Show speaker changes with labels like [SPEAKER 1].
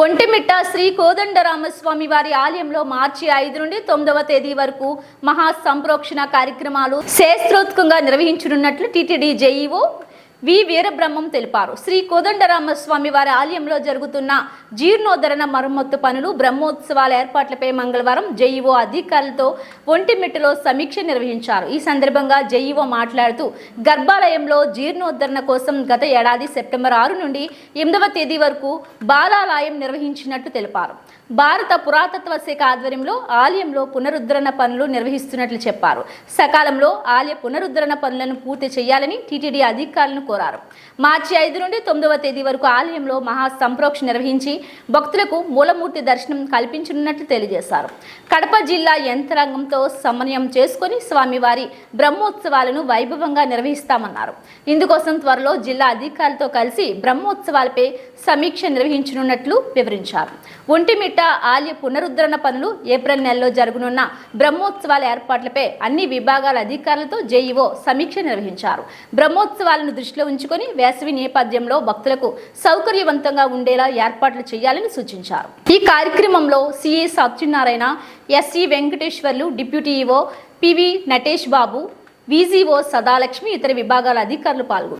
[SPEAKER 1] ఒంటిమిట్ట శ్రీ కోదండరామస్వామి వారి ఆలయంలో మార్చి 5 నుండి 9వ తేదీ వరకు మహా సంప్రోక్షణ కార్యక్రమాలు శాస్త్రోత్కంగా నిర్వహించనున్నట్లు టీటీడీ జేఈఓ వి వీరబ్రహ్మం తెలిపారు. శ్రీ కోదండరామస్వామి వారి ఆలయంలో జరుగుతున్న జీర్ణోద్ధరణ మరమ్మత్తు పనులు బ్రహ్మోత్సవాల ఏర్పాట్లపై మంగళవారం జేఈఓ అధికారులతో ఒంటిమిట్టలో సమీక్ష నిర్వహించారు. ఈ సందర్భంగా జేఈఓ మాట్లాడుతూ గర్భాలయంలో జీర్ణోద్ధరణ కోసం గత ఏడాది సెప్టెంబర్ 6 నుండి 8వ తేదీ వరకు బాలాలయం నిర్వహించినట్టు తెలిపారు. భారత పురాతత్వ శాఖ ఆధ్వర్యంలో ఆలయంలో పునరుద్ధరణ పనులు నిర్వహిస్తున్నట్లు చెప్పారు. సకాలంలో ఆలయ పునరుద్ధరణ పనులను పూర్తి చేయాలని టీటీడీ అధికారులను కోరారు. మార్చి 5 నుండి 9వ తేదీ వరకు ఆలయంలో మహా సంప్రోక్ష నిర్వహించి భక్తులకు మూలమూర్తి దర్శనం కల్పించనున్నట్లు తెలియజేశారు. కడప జిల్లా యంత్రాంగంతో సమన్వయం చేసుకుని స్వామివారి బ్రహ్మోత్సవాలను వైభవంగా నిర్వహిస్తామన్నారు. ఇందుకోసం త్వరలో జిల్లా అధికారులతో కలిసి బ్రహ్మోత్సవాలపై సమీక్ష నిర్వహించనున్నట్లు వివరించారు. ఒంటిమిట్ట ఆలయ పునరుద్ధరణ పనులు ఏప్రిల్ నెలలో జరగనున్న బ్రహ్మోత్సవాల ఏర్పాట్లపై అన్ని విభాగాల అధికారులతో జేఈఓ సమీక్ష నిర్వహించారు. బ్రహ్మోత్సవాలను దృష్టిలో ఉంచుకొని వేసవి నేపథ్యంలో భక్తులకు సౌకర్యవంతంగా ఉండేలా ఏర్పాట్లు చేయాలని సూచించారు. ఈ కార్యక్రమంలో CI Satyanarayana, SE Venkateswarlu, deputy EO PV Natesh Babu, VGO Sadalakshmi, ఇతర విభాగాల అధికారులు పాల్గొన్నారు.